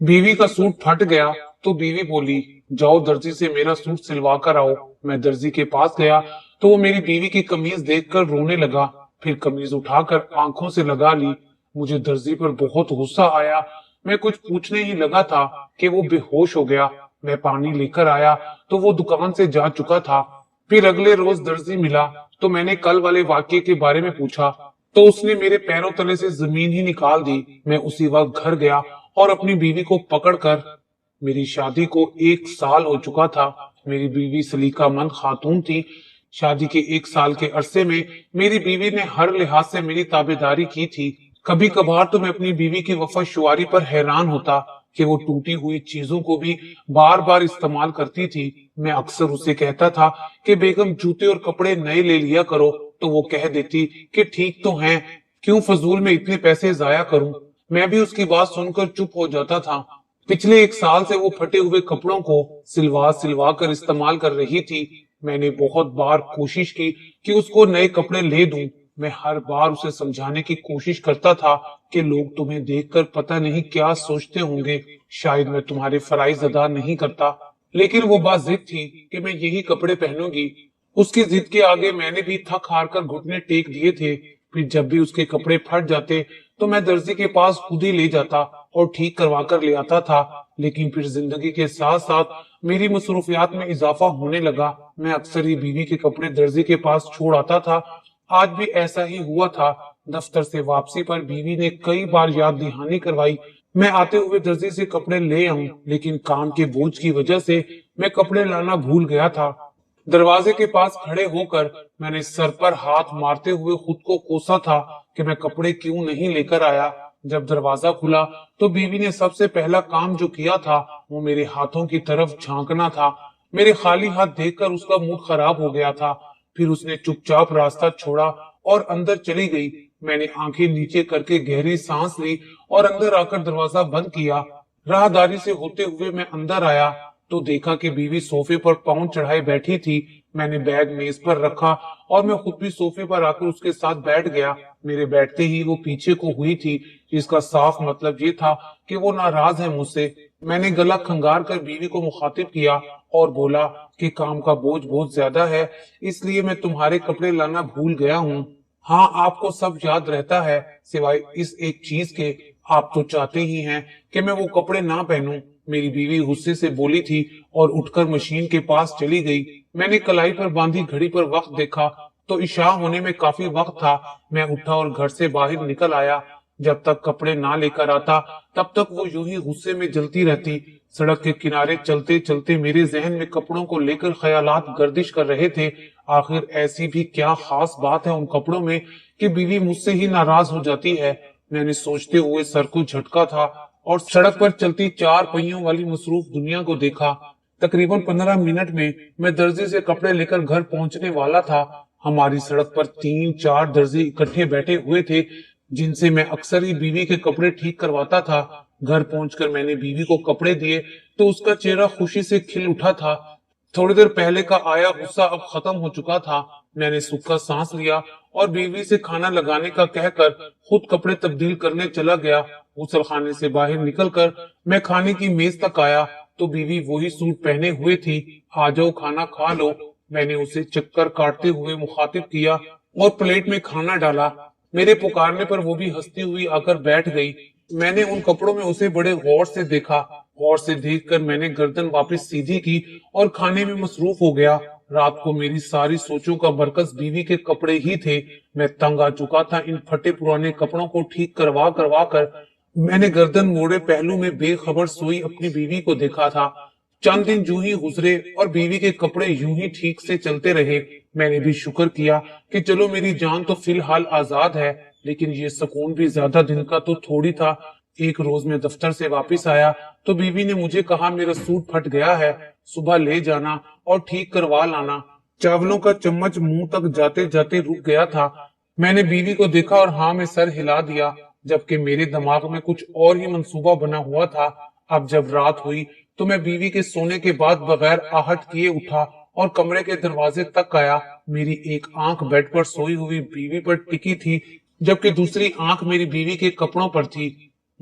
बीवी का सूट फट गया तो बीवी बोली, जाओ दर्जी से मेरा सूट सिलवा कर आओ। मैं दर्जी के पास गया तो वो मेरी बीवी की कमीज देखकर रोने लगा। फिर कमीज उठाकर आंखों से लगा ली। मुझे दर्जी पर बहुत गुस्सा आया। मैं कुछ पूछने ही लगा था कि वो बेहोश हो गया। मैं पानी लेकर आया तो वो दुकान से जा चुका था। फिर अगले रोज दर्जी मिला तो मैंने कल वाले वाक्य के बारे में पूछा तो उसने मेरे पैरों तले से जमीन ही निकाल दी। मैं उसी वक्त घर गया और अपनी बीवी को पकड़कर, मेरी शादी को 1 साल हो चुका था। मेरी बीवी सलीका मंद खातून थी। शादी के 1 साल के अरसे में मेरी बीवी ने हर लिहाज से मेरी ताबेदारी की थी। कभी कभार तो मैं अपनी बीवी की वफाशुआरी पर हैरान होता कि वो टूटी हुई चीजों को भी बार बार इस्तेमाल करती थी। मैं अक्सर उसे कहता था कि बेगम जूते और कपड़े नए ले लिया करो, तो वो कह देती कि ठीक तो हैं, क्यों फजूल में इतने पैसे जाया करूं। मैं भी उसकी बात सुनकर चुप हो जाता था। पिछले 1 साल से वो फटे हुए कपड़ों को सिलवा सिलवा कर इस्तेमाल कर रही थी। मैंने बहुत बार कोशिश की कि उसको नए कपड़े ले दूं। मैं हर बार उसे समझाने की कोशिश करता था कि लोग तुम्हें देखकर पता नहीं क्या सोचते होंगे, शायद मैं तुम्हारे फराइज अदा नहीं करता। लेकिन वो बात जिद थी कि मैं यही कपड़े पहनूंगी। उसकी जिद के आगे मैंने भी थक हार कर घुटने टेक दिए थे। फिर जब भी उसके कपड़े फट जाते तो मैं दर्जी के पास खुद ही ले जाता और ठीक करवा कर ले आता था। लेकिन फिर जिंदगी के साथ साथ मेरी मसरूफियात में इजाफा होने लगा। मैं अक्सर ही बीवी के कपड़े दर्जी के पास छोड़ आता था। आज भी ऐसा ही हुआ था। दफ्तर से वापसी पर बीवी ने कई बार याद दहानी करवाई मैं आते हुए दर्जी से कपड़े ले आऊं, लेकिन काम के बोझ की वजह से मैं कपड़े लाना भूल गया था। दरवाजे के पास खड़े होकर मैंने सर पर हाथ मारते हुए खुद को कोसा था कि मैं कपड़े क्यों नहीं लेकर आया। जब दरवाजा खुला तो बीवी ने सबसे पहला काम जो किया था वो मेरे हाथों की तरफ झांकना था। मेरे खाली हाथ देखकर उसका मूड खराब हो गया था। फिर उसने चुपचाप रास्ता छोड़ा और अंदर चली गई। मैंने आंखें नीचे करके गहरी सांस ली और अंदर आकर दरवाजा बंद किया। राहदारी से होते हुए मैं अंदर आया तो देखा कि बीवी सोफे पर पांव चढ़ाए बैठी थी। मैंने बैग मेज पर रखा और मैं खुद भी सोफे पर आकर उसके साथ बैठ गया। मेरे बैठते ही वो पीछे को हुई थी, जिसका साफ मतलब ये था कि वो नाराज है मुझसे। मैंने गला खंगार कर बीवी को मुखातिब किया और बोला कि काम का बोझ बहुत ज्यादा है, इसलिए मैं तुम्हारे कपड़े लाना भूल गया हूँ। हाँ, आपको सब याद रहता है सिवाय इस एक चीज के। आप तो चाहते ही हैं कि मैं वो कपड़े ना पहनूं। मेरी बीवी गुस्से से बोली थी और उठकर मशीन के पास चली गई। मैंने कलाई पर बांधी घड़ी पर वक्त देखा तो इशा होने में काफी वक्त था। मैं उठा और घर से बाहर निकल आया। जब तक कपड़े ना लेकर आता तब तक वो यूं ही गुस्से में जलती रहती। सड़क के किनारे चलते चलते मेरे जहन में कपड़ों को लेकर ख्यालात गर्दिश कर रहे थे। आखिर ऐसी भी क्या खास बात है उन कपड़ों में कि बीवी मुझसे ही नाराज हो जाती है। मैंने सोचते हुए सर को झटका था और सड़क पर चलती 4 पहियों वाली मसरूफ दुनिया को देखा। तकरीबन 15 मिनट में मैं दर्जी से कपड़े लेकर घर पहुंचने वाला था। हमारी सड़क पर 3-4 दर्जी इकट्ठे बैठे हुए थे, जिनसे मैं अक्सर ही बीवी के कपड़े ठीक करवाता था। घर पहुंचकर मैंने बीवी को कपड़े दिए तो उसका चेहरा खुशी से खिल उठा था। थोड़ी देर पहले का आया गुस्सा अब खत्म हो चुका था। मैंने सूखा सांस लिया और बीवी से खाना लगाने का कहकर खुद कपड़े तब्दील करने चला गया। गुसल खाने से बाहर निकलकर मैं खाने की मेज तक आया तो बीवी वही सूट पहने हुए थी। आ जाओ खाना खा लो। मैंने उसे चक्कर काटते हुए मुखातिब किया और प्लेट में खाना डाला। मेरे पुकारने पर वो भी हंसती हुई आकर बैठ गई। मैंने उन कपड़ों में उसे बड़े गौर से देखा। गौर से देखकर मैंने गर्दन वापस सीधी की और खाने में मसरूफ हो गया। रात को मेरी सारी सोचों का मरकज बीवी के कपड़े ही थे। मैं तंग आ चुका था इन फटे पुराने कपड़ों को ठीक करवा करवा कर। मैंने गर्दन मोड़े पहलू में बेखबर सोई अपनी बीवी को देखा था। चंद दिन यूं ही गुजरे और बीवी के कपड़े यूं ही ठीक से चलते रहे। मैंने भी शुक्र किया कि चलो मेरी जान तो फिलहाल आजाद है, लेकिन ये सुकून भी ज्यादा दिन का तो थोड़ी था। एक रोज मैं दफ्तर से वापस आया तो बीवी ने मुझे कहा मेरा सूट फट गया है, सुबह ले जाना और ठीक करवा लाना। चावलों का चम्मच मुंह तक जाते जाते रुक गया था। मैंने बीवी को देखा और हाँ में सर हिला दिया, जबकि मेरे दिमाग में कुछ और ही मंसूबा बना हुआ था। अब जब रात हुई तो मैं बीवी के सोने के बाद बगैर आहट किए उठा और कमरे के दरवाजे तक आया। मेरी एक आंख बेड पर सोई हुई बीवी पर टिकी थी, जबकि दूसरी आंख मेरी बीवी के कपड़ों पर थी।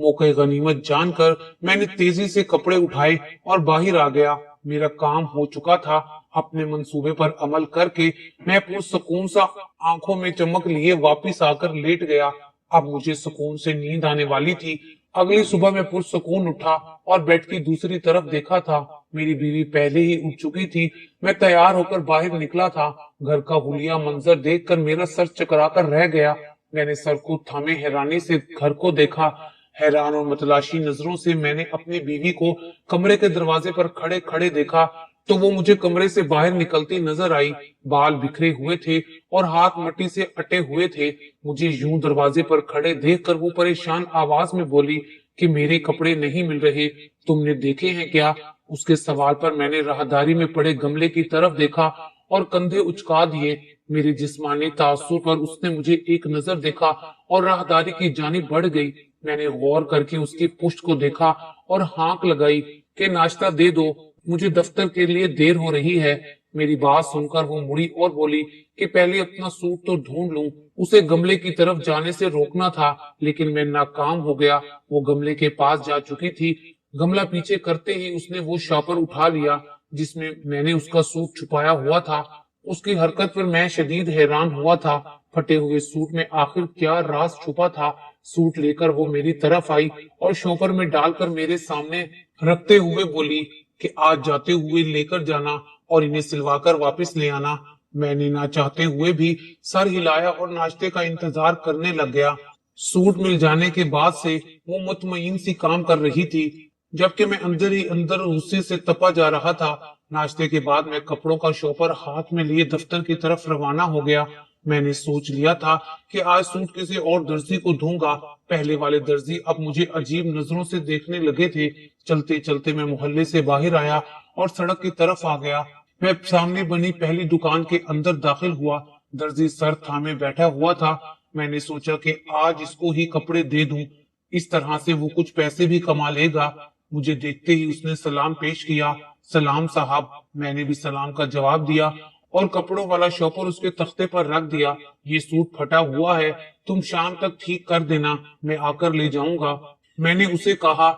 मौके गनीमत जानकर मैंने तेजी से कपड़े उठाए और बाहर आ गया। मेरा काम हो चुका था। अपने मंसूबे पर अमल करके मैं पुरसुकून सा आंखों में चमक लिए वापिस आकर लेट गया। अब मुझे सुकून से नींद आने वाली थी। अगली सुबह मैं पुरसुकून उठा और बेड की दूसरी तरफ देखा था। मेरी बीवी पहले ही उठ चुकी थी। मैं तैयार होकर बाहर निकला था। घर का हुलिया मंजर देखकर मेरा सर चकराकर रह गया। मैंने सर को थामे हैरानी से घर को देखा। हैरान और मतलाशी नजरों से मैंने अपनी बीवी को कमरे के दरवाजे पर खड़े खड़े देखा तो वो मुझे कमरे से बाहर निकलती नजर आई। बाल बिखरे हुए थे और हाथ मट्टी से अटे हुए थे। मुझे यूं दरवाजे पर खड़े देखकर वो परेशान आवाज में बोली कि मेरे कपड़े नहीं मिल रहे, तुमने देखे हैं क्या? उसके सवाल पर मैंने राहदारी में पड़े गमले की तरफ देखा और कंधे उचका दिए। मेरे जिस्मानी तासुर पर उसने मुझे एक नजर देखा और राहदारी की जानिब बढ़ गई। मैंने गौर करके उसकी पुश्त को देखा और हाँक लगाई कि नाश्ता दे दो, मुझे दफ्तर के लिए देर हो रही है। मेरी बात सुनकर वो मुड़ी और बोली कि पहले अपना सूट तो ढूंढ लूं। उसे गमले की तरफ जाने से रोकना था लेकिन मैं नाकाम हो गया। वो गमले के पास जा चुकी थी। गमला पीछे करते ही उसने वो शॉपर उठा लिया जिसमें मैंने उसका सूट छुपाया हुआ था। उसकी हरकत पर मैं शदीद हैरान हुआ था। फटे हुए सूट में आखिर क्या राज छुपा था? सूट लेकर वो मेरी तरफ आई और शॉपर में डालकर मेरे सामने रखते हुए बोली कि आज जाते हुए लेकर जाना और इन्हें सिलवाकर वापस ले आना। मैंने ना चाहते हुए भी सर हिलाया और नाश्ते का इंतजार करने लग गया। सूट मिल जाने के बाद से वो मुतमईन सी काम कर रही थी जबकि मैं अंदर ही अंदर गुस्से से तपा जा रहा था। नाश्ते के बाद मैं कपड़ों का शॉपर हाथ में लिए दफ्तर की तरफ रवाना हो गया। मैंने सोच लिया था कि आज सूट किसी और दर्जी को दूंगा। पहले वाले दर्जी अब मुझे अजीब नजरों से देखने लगे थे। चलते चलते मैं मोहल्ले से बाहर आया और सड़क की तरफ आ गया। मैं सामने बनी पहली दुकान के अंदर दाखिल हुआ। दर्जी सर थामे बैठा हुआ था। मैंने सोचा कि आज इसको ही कपड़े दे दूं, इस तरह से वो कुछ पैसे भी कमा लेगा। मुझे देखते ही उसने सलाम पेश किया। सलाम साहब। मैंने भी सलाम का जवाब दिया और कपड़ों वाला शॉपर उसके तख्ते पर रख दिया। ये सूट फटा हुआ है, तुम शाम तक ठीक कर देना, मैं आकर ले जाऊंगा। मैंने उसे कहा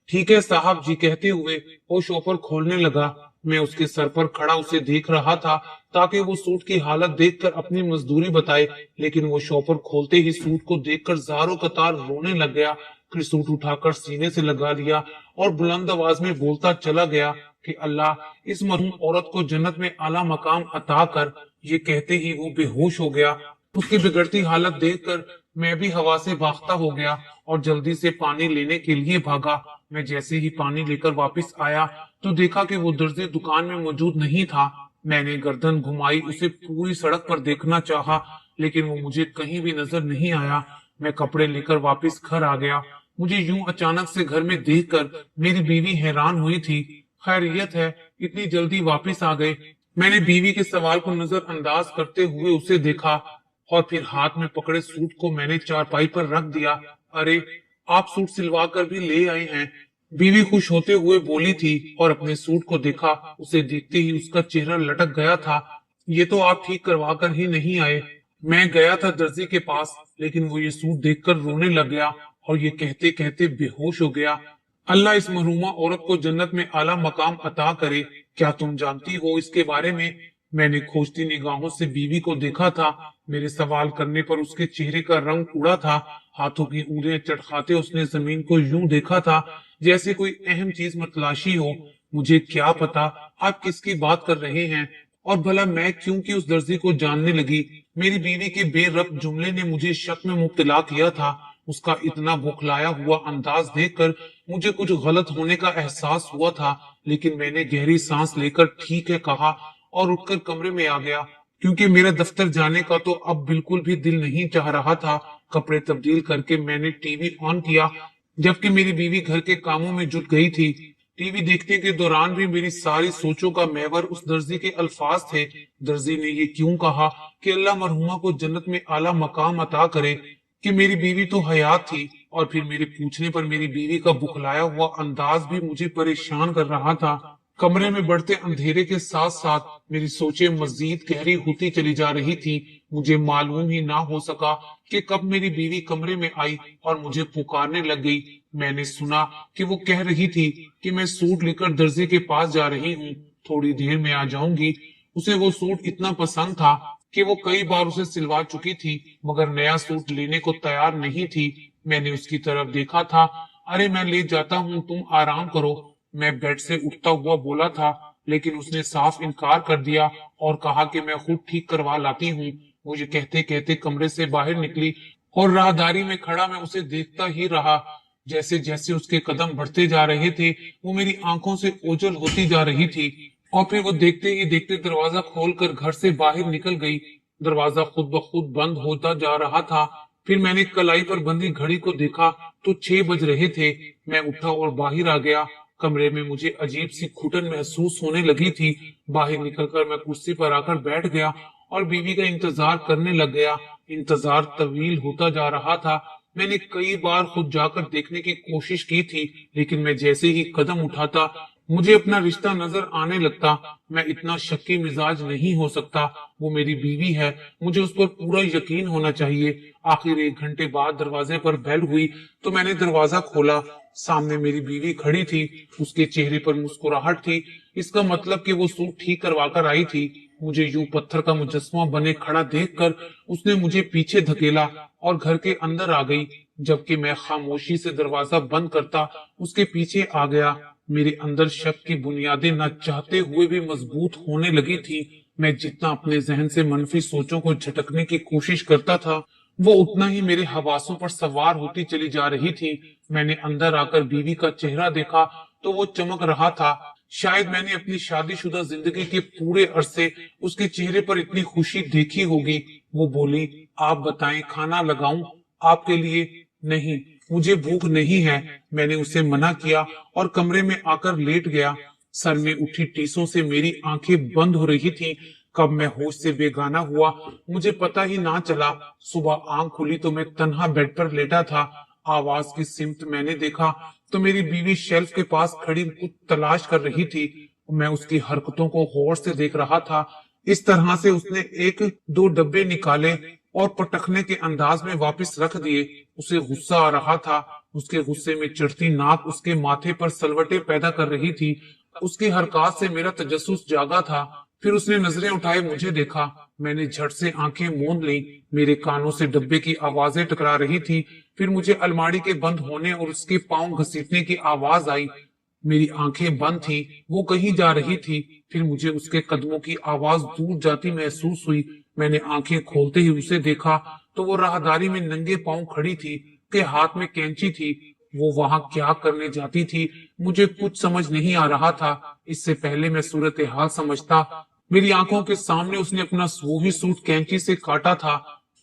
ठीक है साहब जी कहते हुए वो शॉपर खोलने लगा। मैं उसके सर पर खड़ा उसे देख रहा था ताकि वो सूट की हालत देखकर अपनी मजदूरी बताए, लेकिन वो शॉपर खोलते ही सूट को देखकर जारो कतार रोने लग गया। फिर सूट उठाकर सीने से लगा लिया और बुलंद आवाज में बोलता चला गया कि अल्लाह इस मरहूम औरत को जन्नत में आला मकाम अता कर। ये कहते ही वो बेहोश हो गया। उसकी बिगड़ती हालत देखकर मैं भी हवा से भागता हो गया और जल्दी से पानी लेने के लिए भागा। मैं जैसे ही पानी लेकर वापस आया तो देखा कि वो दर्जी दुकान में मौजूद नहीं था। मैंने गर्दन घुमाई, उसे पूरी सड़क पर देखना चाहा लेकिन वो मुझे कहीं भी नजर नहीं आया। मैं कपड़े लेकर वापस घर आ गया। मुझे यूं अचानक से घर में देखकर मेरी बीवी हैरान हुई थी। खैरियत है, इतनी जल्दी वापस आ गए? मैंने बीवी के सवाल को नजरअंदाज करते हुए उसे देखा और फिर हाथ में पकड़े सूट को मैंने चारपाई पर रख दिया। अरे आप सूट सिलवा कर भी ले आए हैं? बीवी खुश होते हुए बोली थी और अपने सूट को देखा। उसे देखते ही उसका चेहरा लटक गया था। ये तो आप ठीक करवा कर ही नहीं आए। मैं गया था दर्जी के पास लेकिन वो ये सूट देखकर रोने लग गया और ये कहते कहते बेहोश हो गया। अल्लाह इस महरूमा औरत को जन्नत में आला मकाम अता करे। क्या तुम जानती हो इसके बारे में? मैंने खोजती निगाहों से बीवी को देखा था। मेरे सवाल करने पर उसके चेहरे का रंग उड़ा था। हाथों की ऊँगलियां चटखाते उसने जमीन को यूं देखा था जैसे कोई अहम चीज मतलाशी हो। मुझे क्या पता आप किसकी बात कर रहे हैं और भला मैं क्योंकि उस दर्जी को जानने लगी। मेरी बीवी के बेरब्त जुमले ने मुझे शक में मुब्तला किया था। उसका इतना बुखलाया हुआ अंदाज देखकर मुझे कुछ गलत होने का एहसास हुआ था, लेकिन मैंने गहरी सांस लेकर ठीक है कहा और उठकर कमरे में आ गया क्योंकि मेरा दफ्तर जाने का तो अब बिल्कुल भी दिल नहीं चाह रहा था। कपड़े तब्दील करके मैंने टीवी ऑन किया जबकि मेरी बीवी घर के कामों में जुट गई थी। टीवी देखने के दौरान भी मेरी सारी सोचों का महवर उस दर्जी के अल्फाज थे। दर्जी ने ये क्यों कहा कि अल्लाह मरहुमा को जन्नत में आला मकाम अता करे कि मेरी बीवी तो हयात थी, और फिर मेरे पूछने पर मेरी बीवी का बुखलाया हुआ अंदाज भी मुझे परेशान कर रहा था। कमरे में बढ़ते अंधेरे के साथ साथ मेरी सोचें मजीद गहरी होती चली जा रही थी। मुझे मालूम ही ना हो सका कि कब मेरी बीवी कमरे में आई और मुझे पुकारने लग गई। मैंने सुना कि वो कह रही थी कि मैं सूट लेकर दर्जी के पास जा रही हूँ, थोड़ी देर में आ जाऊंगी। उसे वो सूट इतना पसंद था कि वो कई बार उसे सिलवा चुकी थी, मगर नया सूट लेने को तैयार नहीं थी। मैंने उसकी तरफ देखा था। अरे मैं ले जाता हूँ, तुम आराम करो, मैं बेड से उठता हुआ बोला था, लेकिन उसने साफ इनकार कर दिया और कहा कि मैं खुद ठीक करवा लाती हूँ। मुझे कहते कहते कमरे से बाहर निकली और राहदारी में खड़ा मैं उसे देखता ही रहा। जैसे जैसे उसके कदम बढ़ते जा रहे थे, वो मेरी आंखों से ओझल होती जा रही थी। और फिर वो देखते ही देखते दरवाजा खोलकर घर से बाहर निकल गई। दरवाजा खुद ब खुद बंद होता जा रहा था। फिर मैंने कलाई पर बंधी घड़ी को देखा तो 6 बज रहे थे। मैं उठा और बाहर आ गया। कमरे में मुझे अजीब सी घुटन महसूस होने लगी थी। बाहर निकलकर मैं कुर्सी पर आकर बैठ गया और बीवी का इंतजार करने लग गया। इंतजार तवील होता जा रहा था। मैंने कई बार खुद जाकर देखने की कोशिश की थी, लेकिन मैं जैसे ही कदम उठाता मुझे अपना रिश्ता नजर आने लगता। मैं इतना शक्की मिजाज नहीं हो सकता। वो मेरी बीवी है, मुझे उस पर पूरा यकीन होना चाहिए। आखिर 1 घंटे बाद दरवाजे पर बेल हुई तो मैंने दरवाजा खोला। सामने मेरी बीवी खड़ी थी। उसके चेहरे पर मुस्कुराहट थी। इसका मतलब कि वो सूट ठीक करवा कर आई थी। मुझे यूं पत्थर का मुजस्समा बने खड़ा देखकर उसने मुझे पीछे धकेला और घर के अंदर आ गई, जबकि मैं खामोशी से दरवाजा बंद करता उसके पीछे आ गया। मेरे अंदर शक की बुनियादें न चाहते हुए भी मजबूत होने लगी थी। मैं जितना अपने जहन से मनफी सोचों को झटकने की कोशिश करता था, वो उतना ही मेरे हवासों पर सवार होती चली जा रही थी। मैंने अंदर आकर बीवी का चेहरा देखा तो वो चमक रहा था। शायद मैंने अपनी शादीशुदा जिंदगी के पूरे अरसे उसके चेहरे पर इतनी खुशी देखी होगी। वो बोली, आप बताएं, खाना लगाऊं आपके लिए? नहीं, मुझे भूख नहीं है, मैंने उसे मना किया और कमरे में आकर लेट गया। सर में उठी टीसों से मेरी आंखें बंद हो रही थीं। कब मैं होश से बेगाना हुआ मुझे पता ही ना चला। सुबह आंख खुली तो मैं तन्हा बेड पर लेटा था। आवाज की सिमत मैंने देखा तो मेरी बीवी शेल्फ के पास खड़ी कुछ तलाश कर रही थी। मैं उसकी हरकतों को गौर से देख रहा था। इस तरह से उसने 1-2 डब्बे निकाले और पटखने के अंदाज में वापस रख दिए। उसे गुस्सा आ रहा था। उसके गुस्से में चिढ़ती नाक उसके माथे पर सलवटे पैदा कर रही थी। उसकी हरकत से मेरा तजस्सुस जागा था। फिर उसने नजरें उठाए मुझे देखा। मैंने झट से आंखें मूंद ली। मेरे कानों से डब्बे की आवाजें टकरा रही थी। फिर मुझे अलमारी के बंद होने और उसके पांव घसीटने की आवाज आई। मेरी आंखें बंद थी, वो कहीं जा रही थी। फिर मुझे उसके कदमों की आवाज दूर जाती महसूस हुई। मैंने आंखें खोलते ही उसे देखा तो वो राहदारी में नंगे पांव खड़ी थी, के हाथ में कैंची थी। वो वहां क्या करने जाती थी मुझे कुछ समझ नहीं आ रहा था। इससे पहले मैं सूरत हाल समझता, मेरी आंखों के सामने उसने अपना वो ही सूट कैंची से काटा था।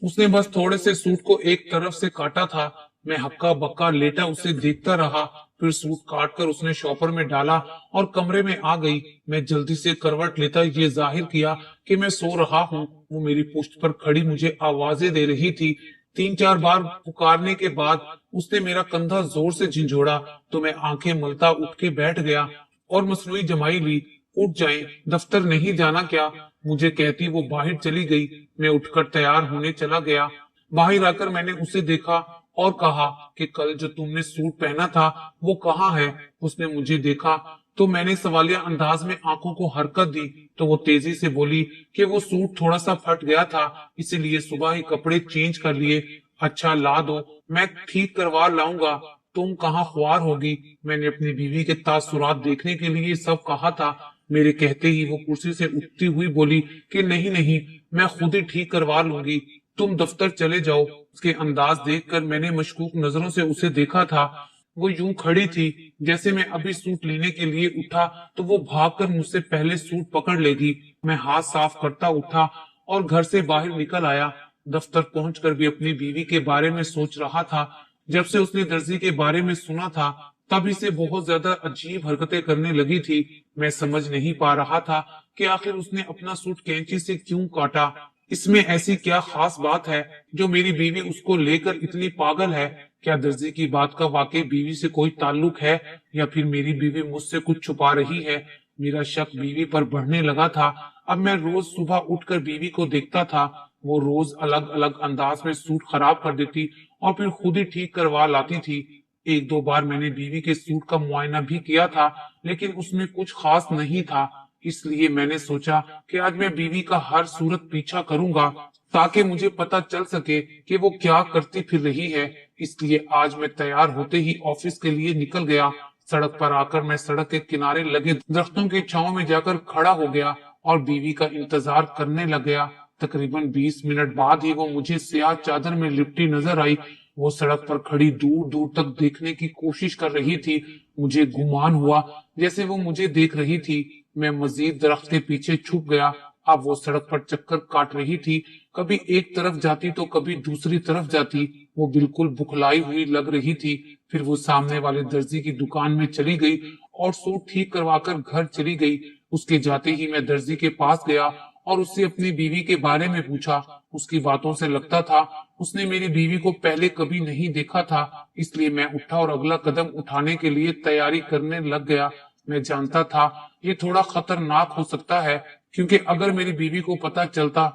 उसने बस थोड़े से सूट को एक तरफ से काटा था। मैं हक्का बक्का लेटा उसे देखता रहा। फिर सूट काट कर उसने शॉपर में डाला और कमरे में आ गई। मैं जल्दी से करवट लेता ये जाहिर किया कि मैं सो रहा हूँ। वो मेरी पुश्त पर खड़ी मुझे आवाजें दे रही थी। 3-4 बार पुकारने के बाद उसने मेरा कंधा जोर से झंझोड़ा तो मैं आंखें मलता उठ के बैठ गया और मसनूई जमाई ली। उठ जाएं, दफ्तर नहीं जाना क्या? मुझे कहती वो बाहर चली गई। मैं उठकर तैयार होने चला गया। बाहर आकर मैंने उसे देखा और कहा कि कल जो तुमने सूट पहना था वो कहाँ है? उसने मुझे देखा तो मैंने सवालिया अंदाज में आंखों को हरकत दी तो वो तेजी से बोली कि वो सूट थोड़ा सा फट गया था, इसीलिए सुबह ही कपड़े चेंज कर लिए। अच्छा, ला दो, मैं ठीक करवा लाऊंगा। तुम कहाँ ख्वार होगी? मैंने अपनी बीवी के तासुरात देखने के लिए सब कहा था। मेरे कहते ही वो कुर्सी से उठती हुई बोली कि नहीं नहीं, मैं खुद ही ठीक करवा लूंगी, तुम दफ्तर चले जाओ। उसके अंदाज देखकर मैंने मशकूक नजरों से उसे देखा था। वो यूं खड़ी थी जैसे मैं अभी सूट लेने के लिए उठा तो वो भागकर मुझसे पहले सूट पकड़ लेगी। मैं हाथ साफ करता उठा और घर से बाहर निकल आया। दफ्तर पहुंचकर भी अपनी बीवी के बारे में सोच रहा था। जब से उसने दर्जी के बारे में सुना था तभी से बहुत ज्यादा अजीब हरकतें करने लगी थी। मैं समझ नहीं पा रहा था कि आखिर उसने अपना सूट कैंची से क्यों काटा। इसमें ऐसी क्या खास बात है जो मेरी बीवी उसको लेकर इतनी पागल है? क्या दर्जी की बात का वाकई बीवी से कोई ताल्लुक है या फिर मेरी बीवी मुझसे कुछ छुपा रही है? میرا شک بیوی پر بڑھنے لگا تھا۔ اب میں روز صبح اٹھ کر بیوی کو دیکھتا تھا، وہ روز الگ الگ انداز میں سوٹ خراب کر دیتی اور پھر خود ہی ٹھیک کروا لاتی تھی۔ ایک دو بار میں نے بیوی کے سوٹ کا معائنہ بھی کیا تھا، لیکن اس میں کچھ خاص نہیں تھا۔ اس لیے میں نے سوچا کہ آج میں بیوی کا ہر صورت پیچھا کروں گا تاکہ مجھے پتا چل سکے کہ وہ کیا کرتی پھر رہی ہے۔ اس لیے آج میں تیار ہوتے ہی آفس کے لیے نکل گیا۔ سڑک پر آ کر میں سڑک کے کنارے لگے درختوں کی چھاؤں میں جا کر کھڑا ہو گیا اور بیوی کا انتظار کرنے لگ گیا۔ تقریباً 20 منٹ بعد ہی وہ مجھے سیاہ چادر میں لپٹی نظر آئی۔ وہ سڑک پر کھڑی دور دور تک دیکھنے کی کوشش کر رہی تھی۔ مجھے گمان ہوا جیسے وہ مجھے دیکھ رہی تھی۔ میں مزید درخت کے پیچھے چھپ گیا۔ اب وہ سڑک پر چکر کاٹ رہی تھی، کبھی ایک طرف جاتی تو کبھی دوسری طرف جاتی۔ وہ بالکل بکھلائی ہوئی لگ رہی تھی۔ پھر وہ سامنے والے درزی کی دکان میں چلی گئی اور سوٹ ٹھیک کروا کر گھر چلی گئی۔ اس کے جاتے ہی میں درزی کے پاس گیا اور اس سے اپنی بیوی کے بارے میں پوچھا۔ اس کی باتوں سے لگتا تھا اس نے میری بیوی کو پہلے کبھی نہیں دیکھا تھا، اس لیے میں اٹھا اور اگلا قدم اٹھانے کے لیے تیاری کرنے لگ گیا۔ میں جانتا تھا یہ تھوڑا خطرناک ہو سکتا ہے، کیونکہ اگر میری بیوی کو پتا چلتا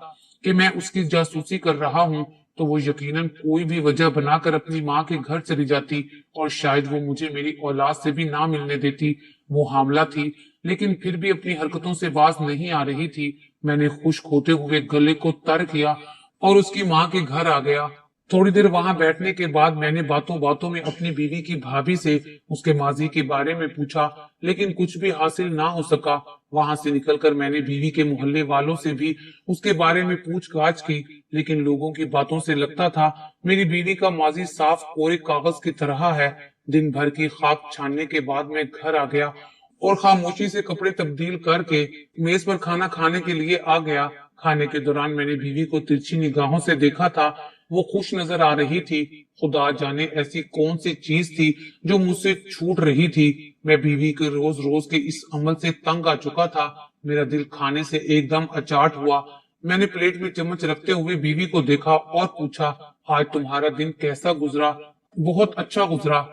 کہ میں اس کی جاسوسی کر رہا ہوں تو وہ یقیناً کوئی بھی وجہ بنا کر اپنی ماں کے گھر چلی جاتی اور شاید وہ مجھے میری اولاد سے بھی نہ ملنے دیتی۔ وہ حاملہ تھی لیکن پھر بھی اپنی حرکتوں سے باز نہیں آ رہی تھی۔ میں نے خشک ہوتے ہوئے گلے کو تر کیا اور اس کی ماں کے گھر آ گیا۔ تھوڑی دیر وہاں بیٹھنے کے بعد میں نے باتوں باتوں میں اپنی بیوی کی بھابھی سے اس کے ماضی کے بارے میں پوچھا، لیکن کچھ بھی حاصل نہ ہو سکا۔ وہاں سے نکل کر میں نے بیوی کے محلے والوں سے بھی اس کے بارے میں پوچھ گاچھ کی، لیکن لوگوں کی باتوں سے لگتا تھا میری بیوی کا ماضی صاف کورے کاغذ کی طرح ہے۔ دن بھر کی خاک چھاننے کے بعد میں گھر آ گیا اور خاموشی سے کپڑے تبدیل کر کے میز پر کھانا کھانے کے لیے آ گیا۔ کھانے کے دوران میں نے بیوی کو ترچھی نگاہوں سے دیکھا تھا۔ وہ خوش نظر آ رہی تھی۔ خدا جانے ایسی کون سی چیز تھی جو مجھ سے چھوٹ رہی تھی۔ میں بیوی کے روز روز کے اس عمل سے تنگ آ چکا تھا۔ میرا دل کھانے سے ایک دم اچاٹ ہوا۔ میں نے پلیٹ میں چمچ رکھتے ہوئے بیوی کو دیکھا اور پوچھا، آج تمہارا دن کیسا گزرا؟ بہت اچھا گزرا،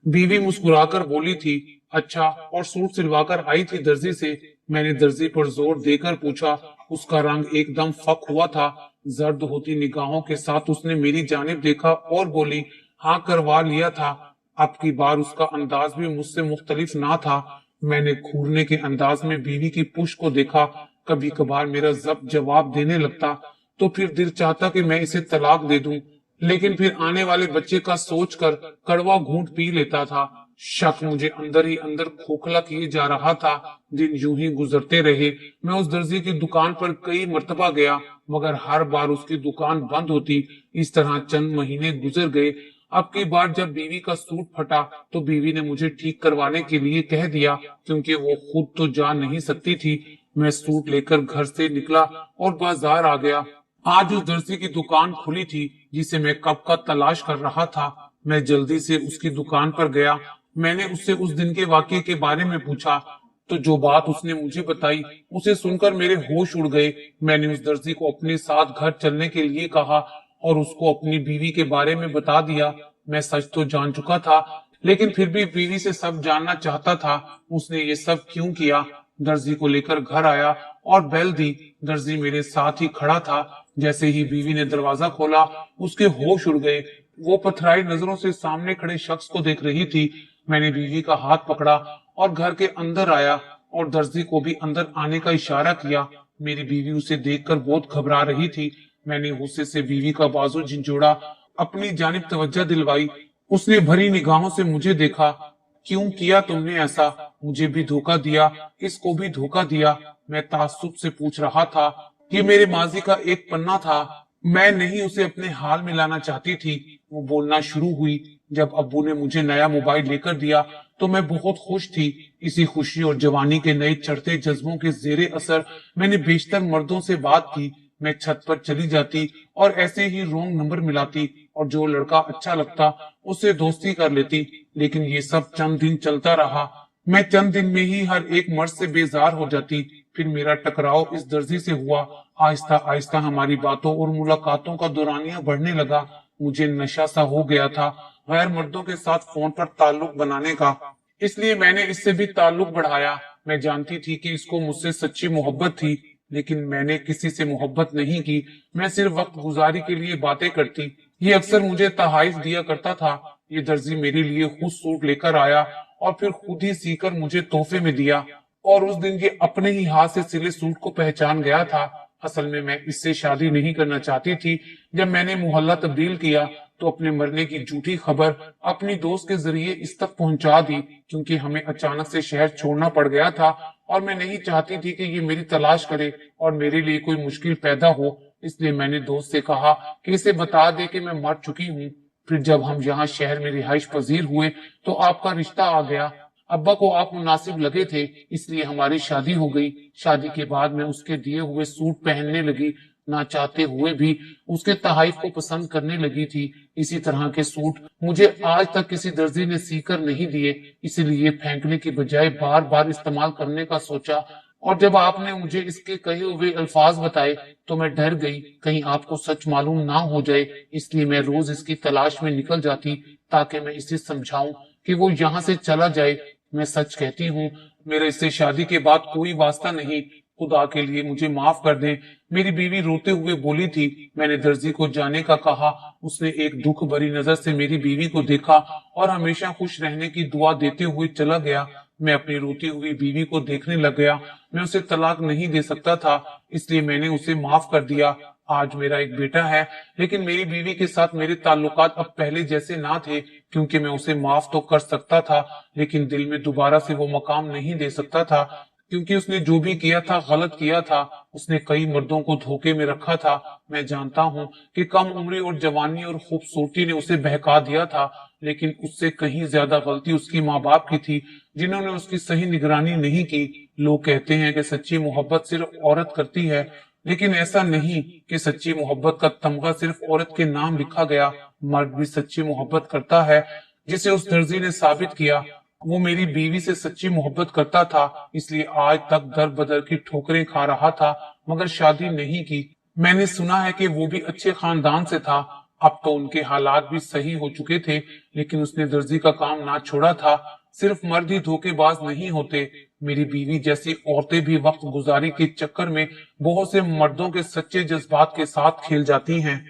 بیوی مسکرا کر بولی تھی۔ اچھا، اور سوٹ سلوا کر آئی تھی درزی سے؟ میں نے درزی پر زور دے کر پوچھا۔ اس کا رنگ ایک دم فک ہوا تھا۔ زرد ہوتی نگاہوں کے ساتھ اس نے میری جانب دیکھا اور بولی، ہاں کروا لیا تھا۔ اب کی بار اس کا انداز بھی مجھ سے مختلف نہ تھا۔ میں نے گھورنے کے انداز میں بیوی کی پشت کو دیکھا۔ کبھی کبھار میرا ضبط جواب دینے لگتا تو پھر دل چاہتا کہ میں اسے طلاق دے دوں، لیکن پھر آنے والے بچے کا سوچ کر کڑوا گھونٹ پی لیتا تھا۔ شک مجھے اندر ہی اندر کھوکھلا کیے جا رہا تھا۔ دن یوں ہی گزرتے رہے۔ میں اس درزی کی دکان پر کئی مرتبہ گیا مگر ہر بار اس کی دکان بند ہوتی۔ اس طرح چند مہینے گزر گئے۔ اب کی بار جب بیوی کا سوٹ پھٹا تو بیوی نے مجھے ٹھیک کروانے کے لیے کہہ دیا، کیونکہ وہ خود تو جا نہیں سکتی تھی۔ میں سوٹ لے کر گھر سے نکلا اور بازار آ گیا۔ آج اس درزی کی دکان کھلی تھی جسے میں کب کا تلاش کر رہا تھا۔ میں جلدی سے اس کی دکان پر گیا۔ میں نے اس سے اس دن کے واقعے کے بارے میں پوچھا تو جو بات اس نے مجھے بتائی اسے سن کر میرے ہوش اڑ گئے۔ میں نے اس درزی کو اپنے ساتھ گھر چلنے کے لیے کہا اور اس کو اپنی بیوی کے بارے میں بتا دیا۔ میں سچ تو جان چکا تھا لیکن پھر بھی بیوی سے سب جاننا چاہتا تھا۔ اس نے یہ سب کیوں کیا؟ درزی کو لے کر گھر آیا اور بیل دی۔ درزی میرے ساتھ ہی کھڑا تھا۔ جیسے ہی بیوی نے دروازہ کھولا اس کے ہوش اڑ گئے۔ وہ پتھرائی نظروں سے سامنے کھڑے شخص کو دیکھ رہی تھی۔ میں نے بیوی کا ہاتھ پکڑا اور گھر کے اندر آیا اور درزی کو بھی اندر آنے کا اشارہ کیا۔ میری بیوی اسے دیکھ کر بہت گھبرا رہی تھی۔ میں نے غصے سے بیوی کا بازو جھنجھوڑا، اپنی جانب توجہ دلوائی۔ اس نے بھری نگاہوں سے مجھے دیکھا۔ کیوں کیا تم نے ایسا؟ مجھے بھی دھوکہ دیا، اس کو بھی دھوکہ دیا؟ میں تعصب سے پوچھ رہا تھا۔ یہ میرے ماضی کا ایک پنہ تھا، میں نہیں اسے اپنے حال میں لانا چاہتی تھی۔ وہ بولنا شروع ہوئی، جب ابو نے مجھے نیا موبائل لے کر دیا تو میں بہت خوش تھی۔ اسی خوشی اور جوانی کے نئے چڑھتے جذبوں کے زیر اثر میں نے بیشتر مردوں سے بات کی۔ میں چھت پر چلی جاتی اور ایسے ہی رونگ نمبر ملاتی اور جو لڑکا اچھا لگتا اس سے دوستی کر لیتی، لیکن یہ سب چند دن چلتا رہا۔ میں چند دن میں ہی ہر ایک مرد سے بیزار ہو جاتی۔ پھر میرا ٹکراؤ اس درزی سے ہوا۔ آہستہ آہستہ ہماری باتوں اور ملاقاتوں کا دورانیہ بڑھنے لگا۔ مجھے نشہ سا ہو گیا تھا غیر مردوں کے ساتھ فون پر تعلق بنانے کا، اس لیے میں نے اس سے بھی تعلق بڑھایا۔ मैं जानती थी कि इसको मुझसे सच्ची मोहब्बत थी, लेकिन मैंने किसी से मोहब्बत नहीं की। मैं सिर्फ वक्त गुजारी के लिए बातें करती। ये अक्सर मुझे तहाइफ दिया करता था। ये दर्जी मेरे लिए खुद सूट लेकर आया और फिर खुद ही सीकर मुझे तोहफे में दिया, और उस दिन ये अपने ही हाथ से सिले सूट को पहचान गया था। असल में मैं इससे शादी नहीं करना चाहती थी। जब मैंने मोहल्ला तब्दील किया तो अपने मरने की झूठी खबर अपनी दोस्त के जरिए इस तक पहुंचा दी, क्योंकि हमें अचानक से शहर छोड़ना पड़ गया था और मैं नहीं चाहती थी कि ये मेरी तलाश करे और मेरे लिए कोई मुश्किल पैदा हो। इसलिए मैंने दोस्त से कहा कि इसे बता दे कि मैं मर चुकी हूँ। फिर जब हम यहाँ शहर में रिहाइश पजीर हुए तो आपका रिश्ता आ गया। अब्बा को आप मुनासिब लगे थे, इसलिए हमारी शादी हो गई। शादी के बाद मैं उसके दिए हुए सूट पहनने लगी। ना चाहते हुए भी उसके तहाइफ को पसंद करने लगी थी। इसी तरह के सूट मुझे आज तक किसी दर्जी ने सीकर नहीं दिए, इसलिए फेंकने की बजाय बार बार इस्तेमाल करने का सोचा। और जब आपने मुझे इसके कहे हुए अल्फाज बताए तो मैं डर गई, कहीं आपको सच मालूम ना हो जाए। इसलिए मैं रोज इसकी तलाश में निकल जाती ताकि मैं इसे समझाऊं कि वो यहाँ से चला जाए। मैं सच कहती हूँ, मेरे इससे शादी के बाद कोई वास्ता नहीं। खुदा के लिए मुझे माफ कर दें। मेरी बीवी रोते हुए बोली थी। मैंने दर्जी को जाने का कहा। उसने एक दुख भरी नजर से मेरी बीवी को देखा और हमेशा खुश रहने की दुआ देते हुए चला गया। मैं अपनी रोती हुई बीवी को देखने लग गया। मैं उसे तलाक नहीं दे सकता था, इसलिए मैंने उसे माफ कर दिया। आज मेरा एक बेटा है, लेकिन मेरी बीवी के साथ मेरे ताल्लुकात अब पहले जैसे ना थे, क्योंकि मैं उसे माफ तो कर सकता था, लेकिन दिल में दोबारा से वो मकाम नहीं दे सकता था, क्योंकि उसने जो भी किया था गलत किया था। उसने कई मर्दों को धोखे में रखा था। मैं जानता हूँ कि कम उम्री और जवानी और खूबसूरती ने उसे बहका दिया था, लेकिन उससे कहीं ज्यादा गलती उसकी माँ बाप की थी, जिन्होंने उसकी सही निगरानी नहीं की। लोग कहते हैं कि सच्ची मोहब्बत सिर्फ औरत करती है, लेकिन ऐसा नहीं कि सच्ची मोहब्बत का तमगा सिर्फ औरत के नाम लिखा गया। मर्द भी सच्ची मोहब्बत करता है, जिसे उस दर्जी ने साबित किया। वो मेरी बीवी से सच्ची मोहब्बत करता था, इसलिए आज तक दर बदर की ठोकरें खा रहा था, मगर शादी नहीं की। मैंने सुना है कि वो भी अच्छे खानदान से था। अब तो उनके हालात भी सही हो चुके थे, लेकिन उसने दर्जी का काम ना छोड़ा था। सिर्फ मर्द ही धोखेबाज नहीं होते। मेरी बीवी जैसी औरतें भी वक्त गुजारी के चक्कर में बहुत से मर्दों के सच्चे जज्बात के साथ खेल जाती हैं।